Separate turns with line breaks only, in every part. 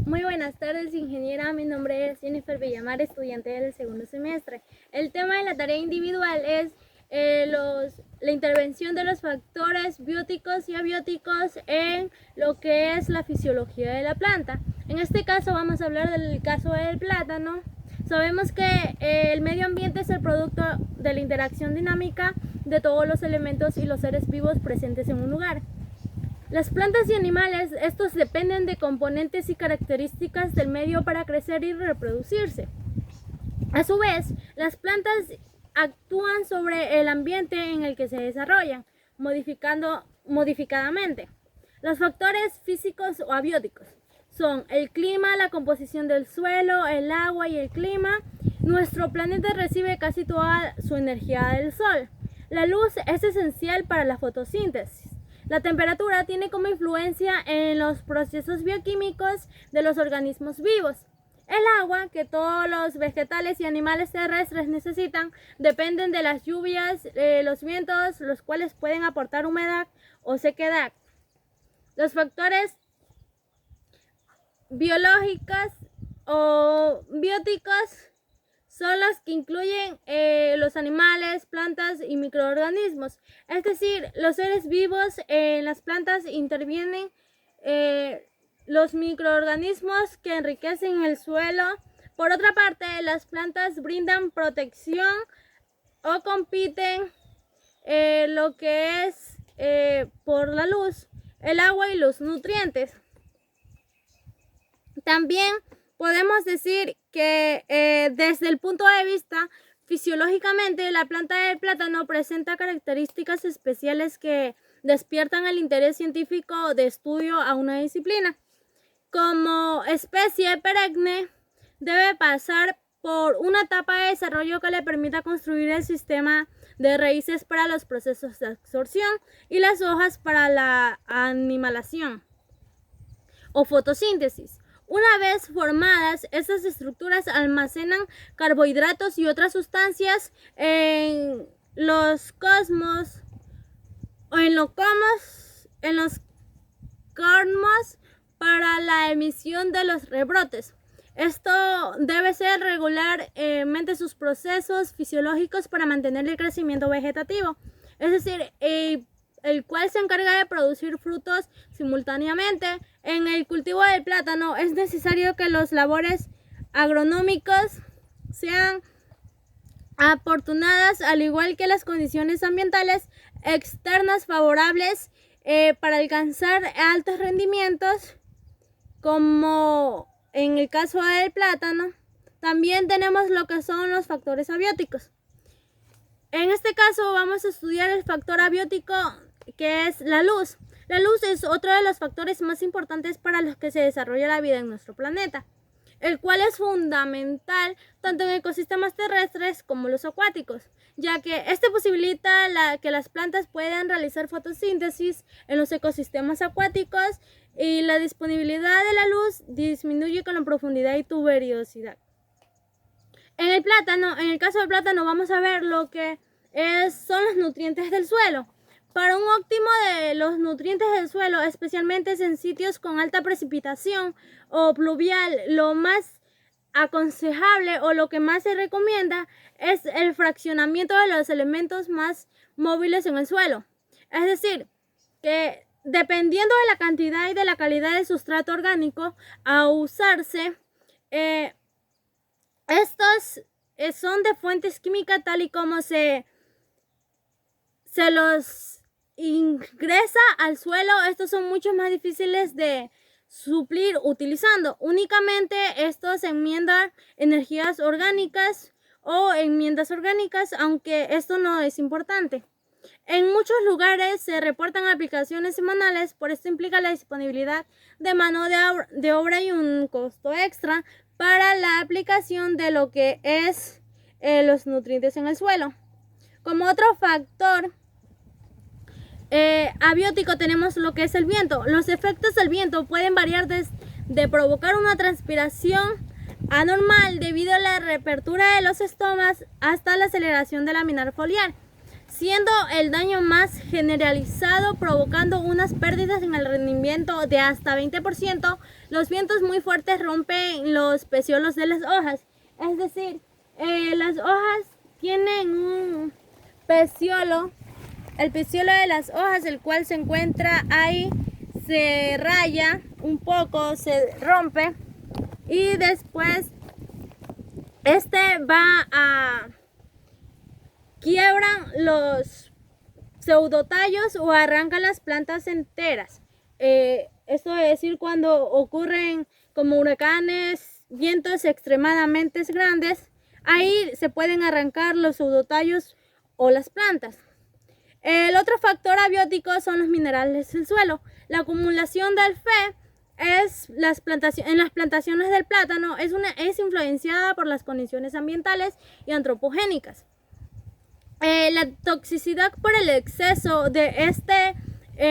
Muy buenas tardes, ingeniera. Mi nombre es Jennifer Villamar, estudiante del segundo semestre. El tema de la tarea individual es la intervención de los factores bióticos y abióticos en lo que es la fisiología de la planta. En este caso vamos a hablar del caso del plátano. Sabemos que el medio ambiente es el producto de la interacción dinámica de todos los elementos y los seres vivos presentes en un lugar. Las plantas y animales, estos dependen de componentes y características del medio para crecer y reproducirse. A su vez, las plantas actúan sobre el ambiente en el que se desarrollan, modificadamente. Los factores físicos o abióticos son el clima, la composición del suelo, el agua y el clima. Nuestro planeta recibe casi toda su energía del sol. La luz es esencial para la fotosíntesis. La temperatura tiene como influencia en los procesos bioquímicos de los organismos vivos. El agua, que todos los vegetales y animales terrestres necesitan, dependen de las lluvias, los vientos, los cuales pueden aportar humedad o sequedad. Los factores biológicos o bióticos son los que incluyen los animales, plantas y microorganismos. Es decir, los seres vivos en las plantas intervienen los microorganismos que enriquecen el suelo. Por otra parte, las plantas brindan protección o compiten lo que es por la luz, el agua y los nutrientes. También podemos decir que desde el punto de vista fisiológicamente, la planta del plátano presenta características especiales que despiertan el interés científico de estudio a una disciplina. Como especie perenne, debe pasar por una etapa de desarrollo que le permita construir el sistema de raíces para los procesos de absorción y las hojas para la animalación o fotosíntesis. Una vez formadas, estas estructuras almacenan carbohidratos y otras sustancias en los cosmos o en los cormos para la emisión de los rebrotes. Esto debe ser regularmente sus procesos fisiológicos para mantener el crecimiento vegetativo, es decir, el cual se encarga de producir frutos simultáneamente. En el cultivo del plátano es necesario que los labores agronómicos sean afortunadas, al igual que las condiciones ambientales externas favorables para alcanzar altos rendimientos, como en el caso del plátano. También tenemos lo que son los factores abióticos. En este caso vamos a estudiar el factor abiótico, que es la luz. La luz es otro de los factores más importantes para los que se desarrolla la vida en nuestro planeta, el cual es fundamental tanto en ecosistemas terrestres como los acuáticos, ya que este posibilita que las plantas puedan realizar fotosíntesis en los ecosistemas acuáticos, y la disponibilidad de la luz disminuye con la profundidad y tuberosidad. En el caso del plátano, vamos a ver lo que son los nutrientes del suelo. Para un óptimo de los nutrientes del suelo, especialmente en sitios con alta precipitación o pluvial, lo más aconsejable o lo que más se recomienda es el fraccionamiento de los elementos más móviles en el suelo. Es decir, que dependiendo de la cantidad y de la calidad del sustrato orgánico a usarse, estos son de fuentes químicas tal y como se los ingresa al suelo. Estos son mucho más difíciles de suplir utilizando. Únicamente estos enmiendan energías orgánicas o enmiendas orgánicas, aunque esto no es importante. En muchos lugares se reportan aplicaciones semanales, por esto implica la disponibilidad de mano de obra y un costo extra para la aplicación de lo que es los nutrientes en el suelo. Como otro factor abiótico tenemos lo que es el viento. Los efectos del viento pueden variar desde provocar una transpiración anormal debido a la reapertura de los estomas hasta la aceleración de laminar foliar. siendo el daño más generalizado, provocando unas pérdidas en el rendimiento de hasta 20%. Los vientos muy fuertes rompen los peciolos de las hojas, es decir, las hojas tienen un peciolo, el peciolo de las hojas, el cual se encuentra ahí, se raya un poco, se rompe y después va a quiebran los pseudotallos o arrancan las plantas enteras. Esto es decir, cuando ocurren como huracanes, vientos extremadamente grandes, ahí se pueden arrancar los pseudotallos o las plantas. El otro factor abiótico son los minerales del suelo. La acumulación del Fe en las plantaciones del plátano es influenciada por las condiciones ambientales y antropogénicas. La toxicidad por el exceso de este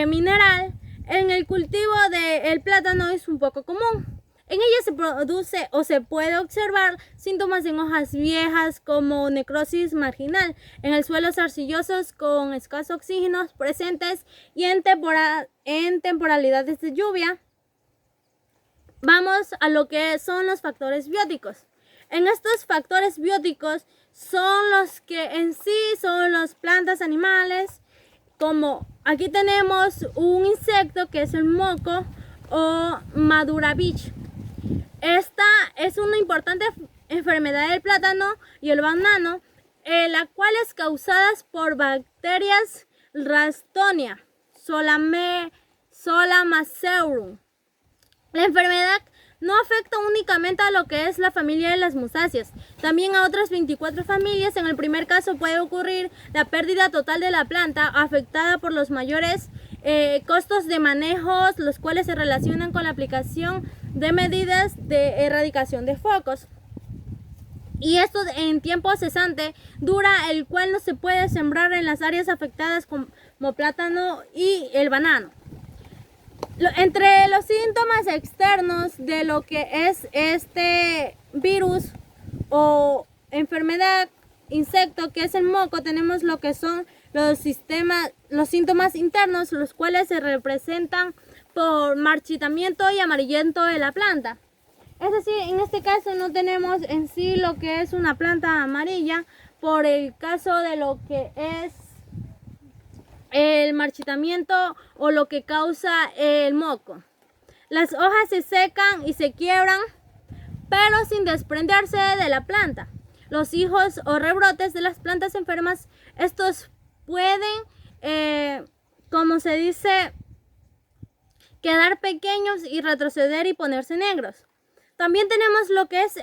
mineral en el cultivo del plátano es un poco común. En ella se produce o se puede observar síntomas en hojas viejas como necrosis marginal, en el suelos arcillosos con escaso oxígeno presentes y en temporalidades de lluvia. Vamos a lo que son los factores bióticos. En estos factores bióticos son los que en sí son las plantas, animales, como aquí tenemos un insecto que es el moco o Maduravich. Esta es una importante enfermedad del plátano y el banano, la cual es causada por bacterias Ralstonia Solamaceurum. La enfermedad no afecta únicamente a lo que es la familia de las musáceas, también a otras 24 familias. En el primer caso puede ocurrir la pérdida total de la planta afectada por los mayores costos de manejos, los cuales se relacionan con la aplicación de medidas de erradicación de focos. Y esto en tiempo cesante dura, el cual no se puede sembrar en las áreas afectadas como plátano y el banano. Entre los síntomas externos de lo que es este virus o enfermedad insecto que es el moco, tenemos lo que son los síntomas internos, los cuales se representan por marchitamiento y amarillento de la planta. Es decir, en este caso no tenemos en sí lo que es una planta amarilla por el caso de lo que es el marchitamiento o lo que causa el moco. Las hojas se secan y se quiebran, pero sin desprenderse de la planta. Los hijos o rebrotes de las plantas enfermas, estos pueden, como se dice, quedar pequeños y retroceder y ponerse negros. También tenemos lo que es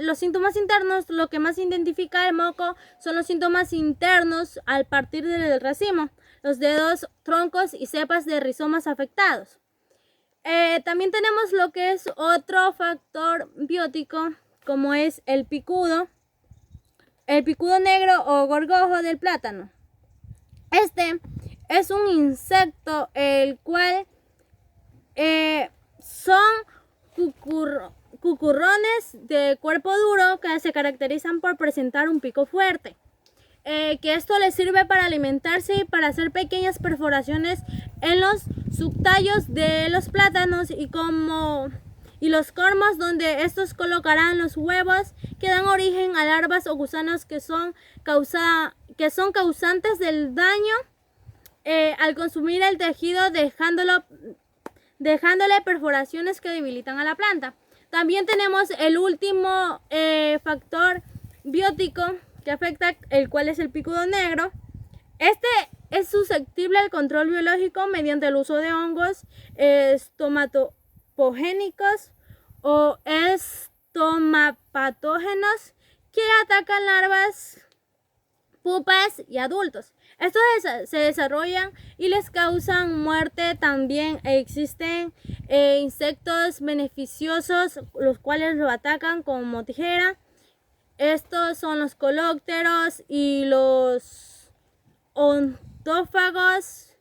los síntomas internos. Lo que más identifica el moco son los síntomas internos al partir del racimo, los dedos, troncos y cepas de rizomas afectados. También tenemos lo que es otro factor biótico, como es el picudo negro o gorgojo del plátano. Este es un insecto el cual son cucurrones de cuerpo duro que se caracterizan por presentar un pico fuerte. Que esto les sirve para alimentarse y para hacer pequeñas perforaciones en los subtallos de los plátanos y los cormos, donde estos colocarán los huevos que dan origen a larvas o gusanos que son causantes del daño al consumir el tejido, dejándole perforaciones que debilitan a la planta. También tenemos el último factor biótico que afecta, el cual es el picudo negro. Este es susceptible al control biológico mediante el uso de hongos estomatopogénicos o estomapatógenos que atacan larvas, pupas y adultos. Estos se desarrollan y les causan muerte. También existen insectos beneficiosos, los cuales lo atacan como tijera. Estos son los colópteros y los ontófagos,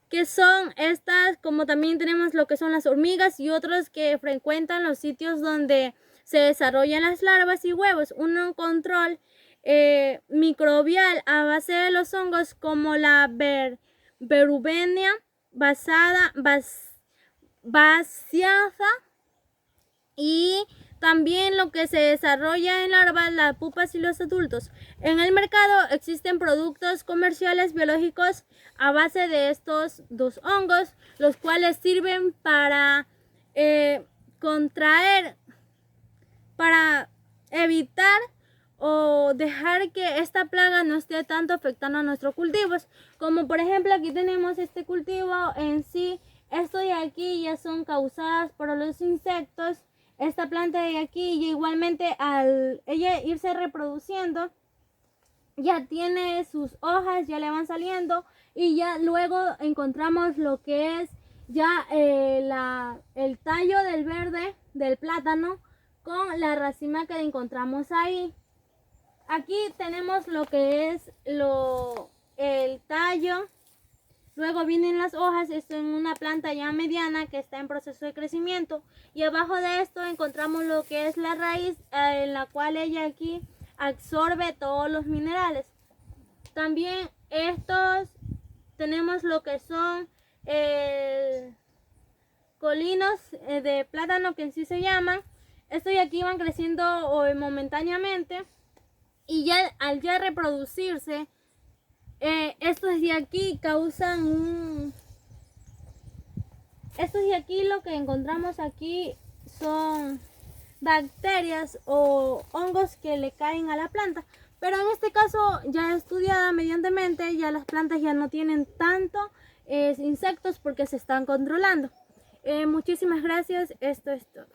que son estas, como también tenemos lo que son las hormigas y otros que frecuentan los sitios donde se desarrollan las larvas y huevos. Un control microbial a base de los hongos como la Berubenia baseada y también lo que se desarrolla en larvas, las pupas y los adultos. En el mercado existen productos comerciales biológicos a base de estos dos hongos, los cuales sirven para para evitar o dejar que esta plaga no esté tanto afectando a nuestros cultivos. Como por ejemplo aquí tenemos este cultivo en sí. Esto de aquí ya son causadas por los insectos. Esta planta de aquí y igualmente al ella irse reproduciendo ya tiene sus hojas, ya le van saliendo y ya luego encontramos lo que es ya el tallo del verde del plátano con la racima que encontramos ahí. Aquí tenemos lo que es el tallo. Luego vienen las hojas, esto en una planta ya mediana que está en proceso de crecimiento. Y abajo de esto encontramos lo que es la raíz, en la cual ella aquí absorbe todos los minerales. También estos tenemos lo que son colinos de plátano, que en sí se llaman. Estos de aquí van creciendo momentáneamente y ya al ya reproducirse, estos de aquí causan estos de aquí, lo que encontramos aquí son bacterias o hongos que le caen a la planta. Pero en este caso ya estudiada mediantemente, ya las plantas ya no tienen tanto insectos porque se están controlando. Muchísimas gracias, esto es todo.